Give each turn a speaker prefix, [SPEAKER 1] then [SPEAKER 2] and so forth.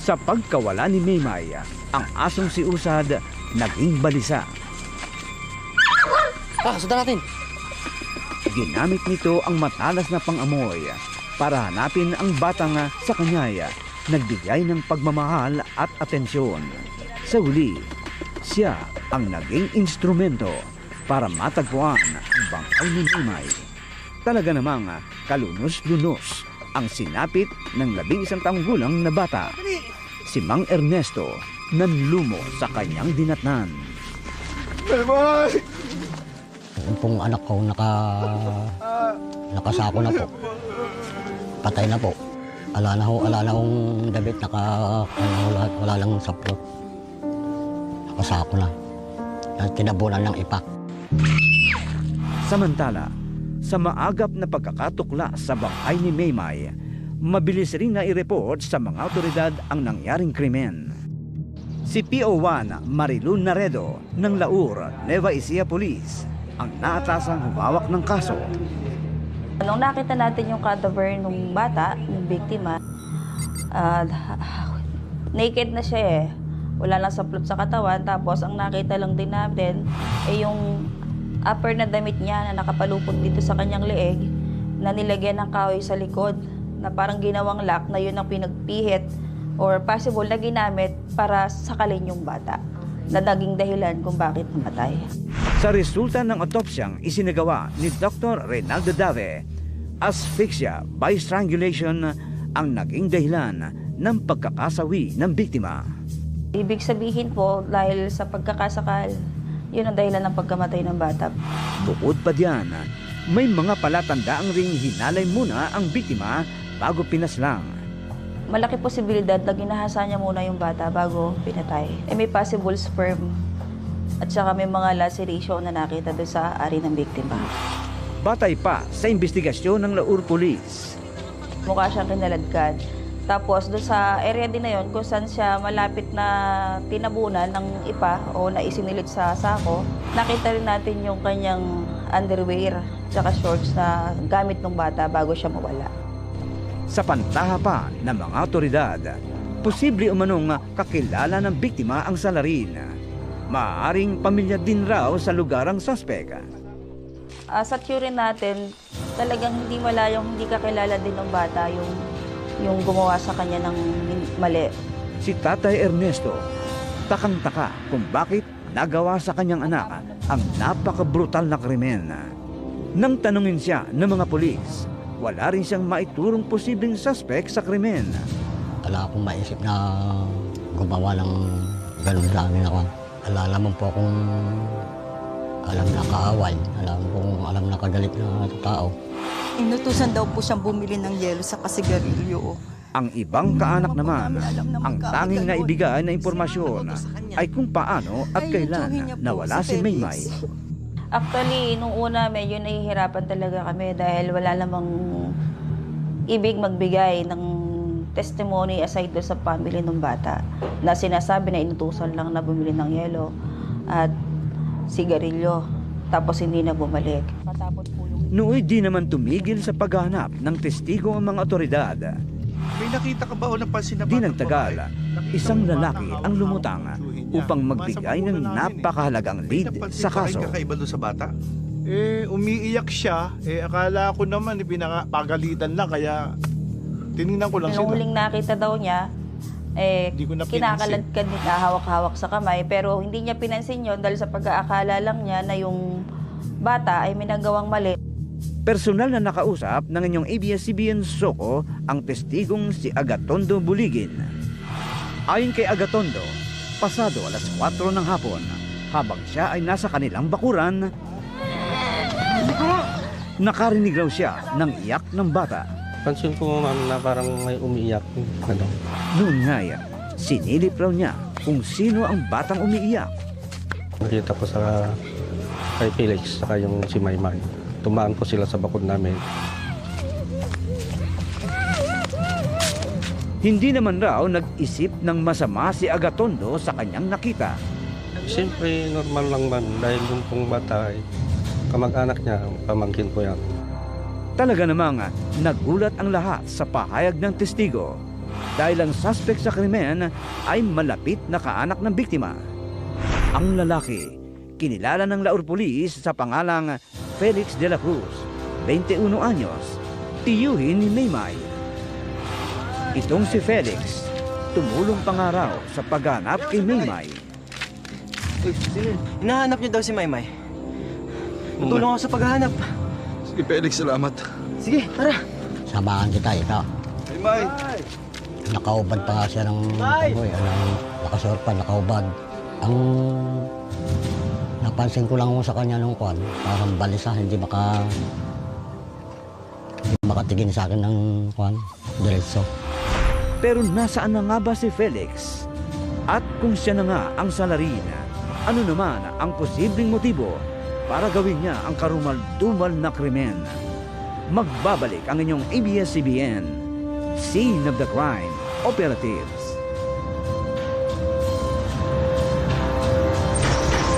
[SPEAKER 1] Sa pagkawala ni Maymay, ang asong si Usad naging balisa.
[SPEAKER 2] Sundan natin.
[SPEAKER 1] Ginamit nito ang matalas na pangamoy para hanapin ang batang sa kanya nagbigay ng pagmamahal at atensyon. Sa huli, siya ang naging instrumento para matagpuan ang bangkay ni Maymay. Talaga namang kalunos-lunos ang sinapit ng 11 taong gulang na bata. Si Mang Ernesto nanlumo sa kanyang dinatnan.
[SPEAKER 3] Maymay!
[SPEAKER 2] Yung pong anak ko nakasako na po. Patay na po. Ala na hong damit, wala lang saplot. Nakasako na. Tinabunan ng ipak.
[SPEAKER 1] Samantala, sa maagap na pagkakatukla sa bangkay ni Maymay, mabilis rin na i-report sa mga otoridad ang nangyaring krimen. Si PO1 Marilun Naredo ng Laur, Nueva Ecija Police ang naatasang humawak ng kaso.
[SPEAKER 4] Nung nakita natin yung cadaver ng bata, yung biktima, naked na siya eh. Wala lang saplot sa katawan. Tapos ang nakita lang din natin ay yung upper na damit niya na nakapalupot dito sa kanyang leeg na nilagyan ng kahoy sa likod na parang ginawang lock na yun ang pinagpihit or possible na ginamit para sakalin yung bata na naging dahilan kung bakit namatay.
[SPEAKER 1] Sa resulta ng otopsyang isinagawa ni Dr. Reynaldo Dave, asphyxia by strangulation ang naging dahilan ng pagkakasawi ng biktima.
[SPEAKER 4] Ibig sabihin po, dahil sa pagkakasakal, yun ang dahilan ng pagkamatay ng bata.
[SPEAKER 1] Bukod pa diyan, may mga palatandaang ring hinalay muna ang biktima bago pinaslang.
[SPEAKER 4] Malaki posibilidad na ginahasa niya muna yung bata bago pinatay. May possible sperm at saka may mga laceration na nakita doon sa ari ng biktima.
[SPEAKER 1] Batay pa sa investigasyon ng Laur Police.
[SPEAKER 4] Mukha siyang kinaladkad. Tapos doon sa area din na yon kung saan siya malapit na tinabunan ng ipa o na isinilit sa sako, nakita rin natin yung kanyang underwear at shorts na gamit ng bata bago siya mawala.
[SPEAKER 1] Sa pantaha pa ng mga otoridad, posible umanong kakilala ng biktima ang salarin. Maaaring pamilya din raw sa lugar ang suspect.
[SPEAKER 4] Sa theory natin, talagang hindi malayong hindi kakilala din ng bata yung gumawa sa kanya ng mali.
[SPEAKER 1] Si Tatay Ernesto, takang-taka kung bakit nagawa sa kanyang anak ang napaka-brutal na krimen. Nang tanungin siya ng mga pulis, wala rin siyang maiturong posibleng suspect sa krimen.
[SPEAKER 2] Wala akong maisip na gumawa ng ganun sa amin ako. Wala naman po akong alam na kaaway, alam na kagalit na tao.
[SPEAKER 5] Inutusan daw po siyang bumili ng yelo sa kasigarilyo.
[SPEAKER 1] Ang ibang kaanak naman, ang tanging naibigay na impormasyon ay kung paano at kailan nawala si Maymay.
[SPEAKER 4] Actually, nung una medyo nahihirapan talaga kami dahil wala namang ibig magbigay ng testimony aside do sa family ng bata na sinasabi na inutusan lang na bumili ng yelo at sigarilyo tapos hindi na bumalik.
[SPEAKER 1] Nooy di naman tumigil sa paghahanap ng testigo ang mga otoridad.
[SPEAKER 3] May nakita ka ba o napansin na
[SPEAKER 1] Di nagtagal, isang lalaki ang lumutang upang magbigay ng napakahalagang lead sa kaso.
[SPEAKER 3] Kakaiba doon sa bata? Umiiyak siya. Akala ko naman pinapagalitan lang kaya tinignan ko lang
[SPEAKER 4] Nung
[SPEAKER 3] sila.
[SPEAKER 4] huling nakita daw niya,
[SPEAKER 3] Di ko na
[SPEAKER 4] kinakaladkad niya, hawak-hawak sa kamay pero hindi niya pinansin yun dahil sa pag-aakala lang niya na yung bata ay may nagawang mali.
[SPEAKER 1] Personal na nakausap ng inyong ABS-CBN Soko ang testigong si Agatondo Buligin. Ayon kay Agatondo, pasado alas 4 ng hapon, habang siya ay nasa kanilang bakuran, nakarinig raw siya ng iyak ng bata.
[SPEAKER 6] Pansin ko ma'am na parang may umiiyak.
[SPEAKER 1] Noon nga, sinilip raw niya kung sino ang batang umiiyak.
[SPEAKER 6] Nakita ko sa kay Felix saka yung si Maymay. Tumaan po sila sa bakod namin.
[SPEAKER 1] Hindi naman raw nag-isip ng masama si Agatondo sa kanyang nakita.
[SPEAKER 6] Siyempre normal lang man dahil yung pong bata ay kamag-anak niya, pamangkin ko yan.
[SPEAKER 1] Talaga namang nagulat ang lahat sa pahayag ng testigo. dahil ang suspect sa krimen ay malapit na kaanak ng biktima. Ang lalaki, kinilala ng Laur Police sa pangalang Felix de la Cruz, 21 anyos, tiyuhin ni Maymay. Itong si Felix, tumulong pangaraw sa paghanap kay Maymay.
[SPEAKER 7] Hinahanap niyo daw si Maymay. Tutulong ako sa paghahanap.
[SPEAKER 8] Sige, Felix, salamat.
[SPEAKER 7] Sige, tara.
[SPEAKER 2] Samahan kita, ikaw.
[SPEAKER 8] May!
[SPEAKER 2] Nakaubad pa nga siya ng amoy. Nakasor pa, nakaubad. Ang napansin ko lang sa kanya nung kwan, parang balisa, hindi makatigin sa akin ng kwan, diretso.
[SPEAKER 1] Pero nasaan na nga ba si Felix? At kung siya na nga ang salarin, ano naman ang posibleng motibo para gawin niya ang karumal-dumal na krimen? Magbabalik ang inyong ABS-CBN, Scene of the Crime Operatives.